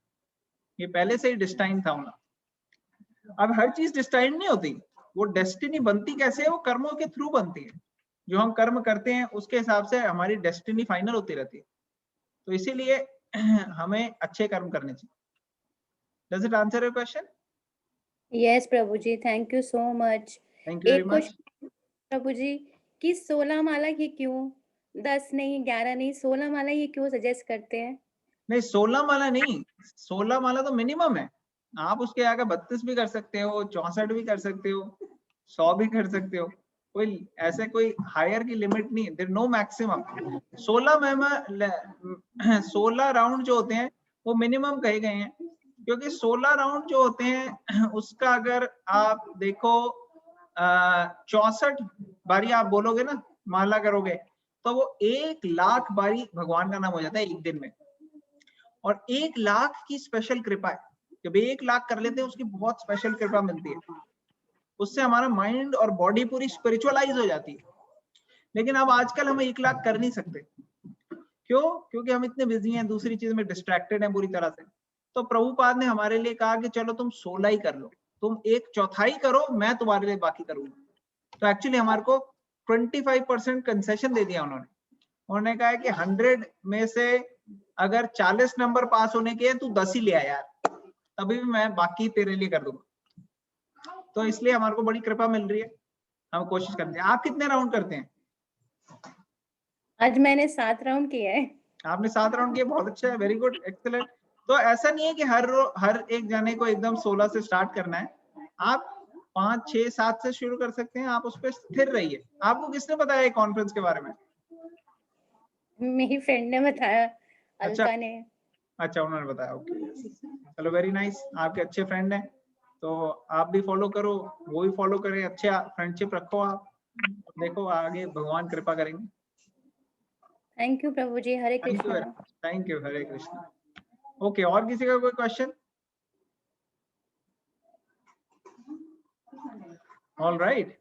ये पहले से ही डिस्टाइन था होना। अब हर चीज डिस्टाइन नहीं होती, वो डेस्टिनी बनती कैसे है? वो कर्मों के थ्रू बनती है। जो हम कर्म करते हैं उसके हिसाब से हमारी डेस्टिनी फाइनल होती रहती है। तो इसीलिए हमें अच्छे कर्म करने चाहिए। Does it answer your question? Yes Prabhu ji, thank you so much. Thank you very एक much. क्वेश्चन प्रभु जी कि 16 माला ये क्यों, 10 नहीं, 11 नहीं, 16 माला ये क्यों सजेस्ट करते हैं? नहीं 16 माला नहीं, 16 माला तो मिनिमम है। आप उसके आगे 32 भी कर सकते हो, 64 भी कर सकते हो, 100 भी कर सकते हो। कोई ऐसे कोई हायर की लिमिट नहीं है, देयर नो मैक्सिमम। 16 राउंड जो होते हैं वो मिनिमम कहे गए हैं, क्योंकि 16 राउंड जो होते हैं उसका अगर आप देखो 64 बारी आप बोलोगे ना, माला करोगे, तो वो 1 लाख बारी भगवान का नाम हो जाता है एक दिन में। और 1 लाख की स्पेशल कृपा है, जब 1 लाख कर लेते हैं उसकी बहुत स्पेशल कृपा मिलती है, उससे हमारा माइंड और बॉडी पूरी स्पिरिचुअलाइज हो जाती है। लेकिन अब आजकल हम 1 लाख कर नहीं सकते। क्यों? क्योंकि हम इतने बिजी हैं, दूसरी चीज में डिस्ट्रैक्टेड हैं पूरी तरह से। तो प्रभुपाद ने हमारे लिए कहा कि चलो तुम 16 ही कर लो, तुम 1/4 करो, मैं तुम्हारे लिए बाकी करूंगा। तो एक्चुअली हमारे को 25% कंसेशन दे दिया उन्होंने। उन्होंने कहा कि 100 में से अगर 40 नंबर पास होने के हैं, तू 10 ही ले आ यार, तभी भी मैं बाकी तेरे लिए कर दूंगा। तो इसलिए हमारे को बड़ी कृपा मिल रही है, हम कोशिश करते हैं। आप कितने राउंड करते हैं? आज मैंने 7 राउंड किया है। आपने 7 राउंड किए, बहुत अच्छा है, वेरी गुड, एक्सीलेंट। तो ऐसा नहीं है कि हर एक जने को एकदम 16 से स्टार्ट करना है। आप 5, 6, 7 से शुरू कर सकते हैं, आप उस पर स्थिर रहिए। आपको किसने बताया कॉन्फ्रेंस के बारे में? मेरी फ्रेंड ने बताया, अच्छा अलका ने। अच्छा, उन्होंने बताया, ओके, चलो वेरी नाइस। आपके अच्छे फ्रेंड हैं तो आप भी फॉलो करो, वो भी फॉलो करें, अच्छे फ्रेंडशिप रखो आप, देखो आगे भगवान कृपा करेंगे। Thank you Prabhu ji, Hare thank you, Krishna. Thank you, Hare Krishna. Okay, और किसी का कोई क्वेश्चन? ऑल राइट,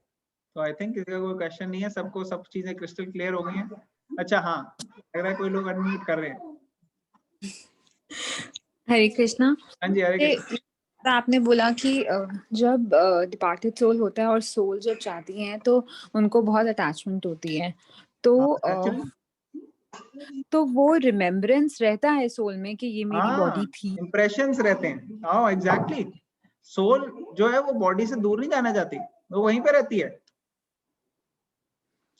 तो आई थिंक किसी का कोई क्वेश्चन नहीं है, सबको सब चीजें क्रिस्टल क्लियर हो गई हैं। अच्छा हाँ, लग रहा है कोई लोग अनम्यूट कर रहे हैं। हरे कृष्णा। हाँ जी, हरे कृष्णा। तो आपने बोला कि जब डिपार्टेड सोल होता है और सोल जब जाती हैं तो उनको बहुत अटैचमेंट होती है, तो वो रिमेम्बरेंस रहता है सोल में कि ये मेरी बॉडी थी। इंप्रेशंस रहते हैं। हाँ एग्जैक्टली, सोल जो है वो बॉडी से दूर नहीं जाना चाहती, वो वहीं पे रहती है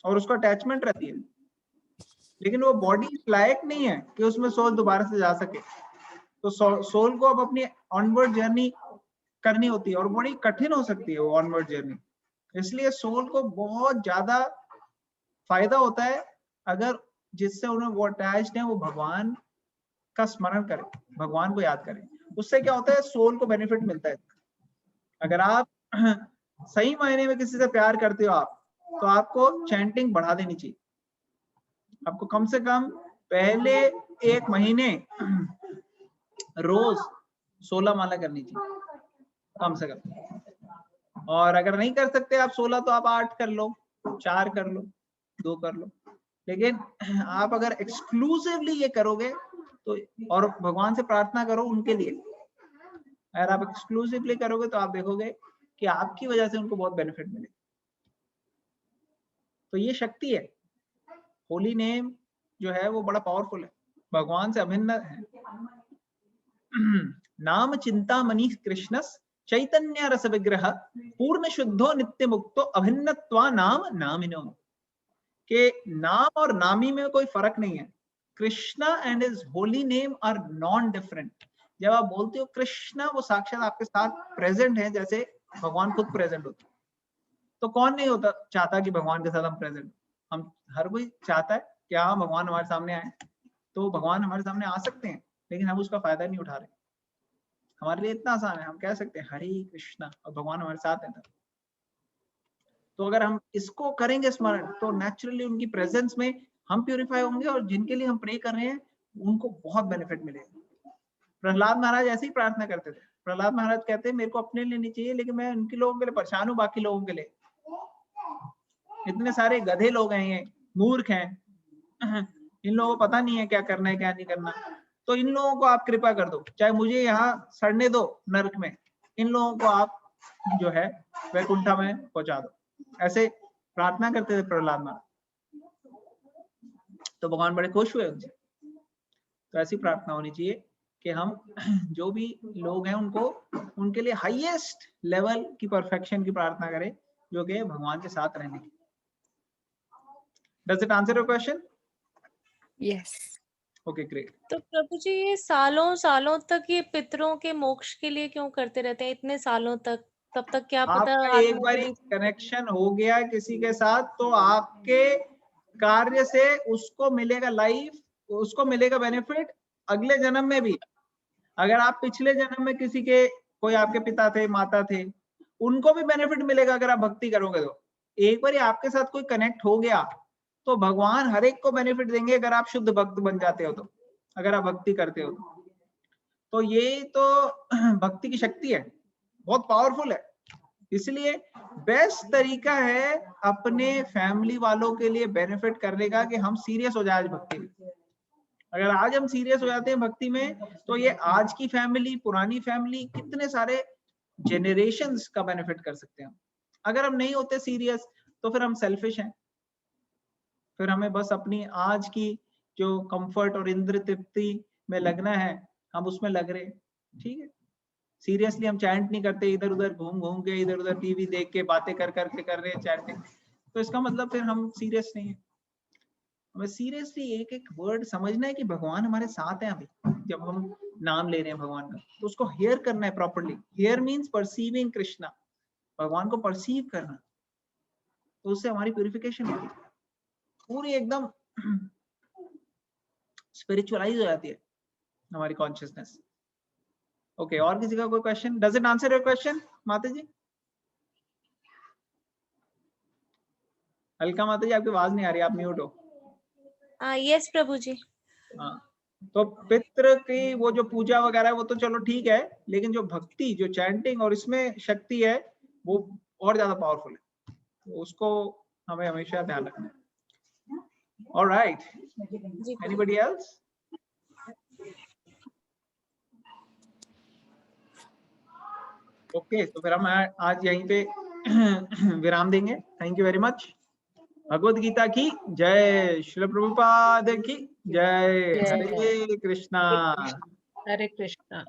और उसको अटैचमेंट रहती है, लेकिन वो बॉडी लायक नहीं है कि उसमें सोल दोबारा से जा सके। तो सोल को अब अपनी ऑनवर्ड जर्नी करनी होती है और बड़ी कठिन हो सकती है वो ऑनवर्ड जर्नी। इसलिए सोल को बहुत ज्यादा फायदा होता है अगर जिससे उन्हें वो अटैच्ड है वो भगवान का स्मरण करें, भगवान को याद करें। उससे क्या होता है, सोल को बेनिफिट मिलता है। अगर आप सही मायने में किसी से प्यार करते हो आप, तो आपको चैंटिंग बढ़ा देनी चाहिए। आपको कम से कम पहले 1 महीने रोज 16 माला करनी चाहिए कम से कम। और अगर नहीं कर सकते आप 16 तो आप 8 कर लो, 4 कर लो, 2 कर लो। लेकिन आप अगर एक्सक्लूसिवली ये करोगे तो, और भगवान से प्रार्थना करो उनके लिए, अगर आप एक्सक्लूसिवली करोगे तो आप देखोगे कि आपकी वजह से उनको बहुत बेनिफिट मिलेगा। तो ये शक्ति है, होली नेम जो है वो बड़ा पावरफुल है, भगवान से अभिन्न है। नाम चिंता मणि कृष्णस चैतन्य रस विग्रह पूर्ण शुद्धो नित्य मुक्तो अभिन्नत्वा नाम नामिनो। के नाम और नामी में कोई फर्क नहीं है। Krishna and his holy name are non different. जब आप बोलते हो कृष्णा, वो साक्षात आपके साथ प्रेजेंट है, जैसे भगवान खुद प्रेजेंट होते। तो कौन नहीं होता चाहता कि भगवान के साथ हम प्रेजेंट, हम हर कोई चाहता है कि हाँ भगवान हमारे सामने आए। तो भगवान हमारे सामने आ सकते हैं, लेकिन हम उसका फायदा नहीं उठा रहे। हमारे लिए इतना आसान है, हम कह सकते हैं हरे कृष्णा और भगवान हमारे साथ है। तो अगर हम इसको करेंगे स्मरण, तो नेचुरली उनकी प्रेजेंस में हम प्यूरिफाई होंगे, और जिनके लिए हम प्रे कर रहे हैं उनको बहुत बेनिफिट मिलेगा। प्रहलाद महाराज ऐसे ही प्रार्थना करते थे। प्रहलाद महाराज कहते हैं मेरे को अपने लिए नहीं चाहिए, लेकिन मैं उनके लोगों के लिए परेशान हूँ, बाकी लोगों के लिए। इतने सारे गधे लोग हैं, ये मूर्ख हैं, इन लोगों को पता नहीं है क्या करना है क्या नहीं करना। तो इन लोगों को आप कृपा कर दो, चाहे मुझे यहाँ सड़ने दो नरक में, इन लोगों को आप जो है वैकुंठा में पहुंचा दो। ऐसे प्रार्थना करते थे प्रहलाद महाराज। तो भगवान बड़े खुश हुए उनसे। तो ऐसी प्रार्थना होनी चाहिए कि हम जो भी लोग हैं उनको, उनके लिए हाईएस्ट लेवल की परफेक्शन की प्रार्थना करें, जो कि भगवान के साथ रहने की। Does it answer your question? Yes. Okay, great. तो प्रभु जी ये सालों सालों तक ये पितरों के मोक्ष के लिए क्यों करते रहते हैं इतने सालों तक? तब तक क्या पता आपका एक आत्मा बार पूरी। कनेक्शन हो गया किसी के साथ, तो आपके कार्य से उसको मिलेगा लाइफ, उसको मिलेगा बेनिफिट अगले जन्म में भी। अगर आप पिछले जन्म में किसी के, कोई आपके पिता थे, माता थे, उनको भी बेनिफिट मिलेगा अगर आप भक्ति करोगे। तो एक बार आपके साथ कोई कनेक्ट हो गया तो भगवान हर एक को बेनिफिट देंगे, अगर आप शुद्ध भक्त बन जाते हो तो, अगर आप भक्ति करते हो तो ये तो भक्ति की शक्ति है, बहुत पावरफुल है। इसलिए बेस्ट तरीका है अपने फैमिली वालों के लिए बेनिफिट करने का कि हम सीरियस हो जाए भक्ति में। अगर आज हम सीरियस हो जाते हैं भक्ति में, तो ये आज की फैमिली, पुरानी फैमिली, कितने सारे जेनरेशंस का बेनिफिट कर सकते हैं। अगर हम नहीं होते सीरियस तो फिर हम सेल्फिश हैं, फिर हमें बस अपनी आज की जो कंफर्ट और इंद्र तृप्ति में लगना है, हम उसमें लग रहे। ठीक है, सीरियसली हम चैंट नहीं करते, इधर उधर घूम घूम के, इधर उधर टीवी देख के बातें कर करके कर रहे हैं चैंटिंग, तो इसका मतलब फिर हम सीरियस नहीं है। हमें सीरियसली एक एक वर्ड समझना है कि भगवान हमारे साथ है। अभी जब हम नाम ले रहे हैं भगवान का, तो उसको हेयर करना है properly. Hear means perceiving Krishna, भगवान को परसीव करना, तो उससे हमारी प्यूरिफिकेशन होगी, पूरी एकदम स्पिरिचुअलाइज हो जाती है हमारी कॉन्शियसनेस। ओके, और किसी का कोई question? Does it answer your question माता जी? अलका माता जी आपकी आवाज नहीं आ रही, आप म्यूट हो। यस प्रभु जी। हाँ, तो पितृ की वो जो पूजा वगैरह है वो तो चलो ठीक है, लेकिन जो भक्ति, जो चैंटिंग और इसमें शक्ति है, वो और ज्यादा पावरफुल है, तो उसको हमें हमेशा ध्यान रखना है। Alright, anybody else? ओके, तो फिर हम आज यहीं पे विराम देंगे। Thank you very much. Bhagavad Gita की जय, श्रील प्रभुपाद की जय। जय। हरे कृष्णा। हरे कृष्णा।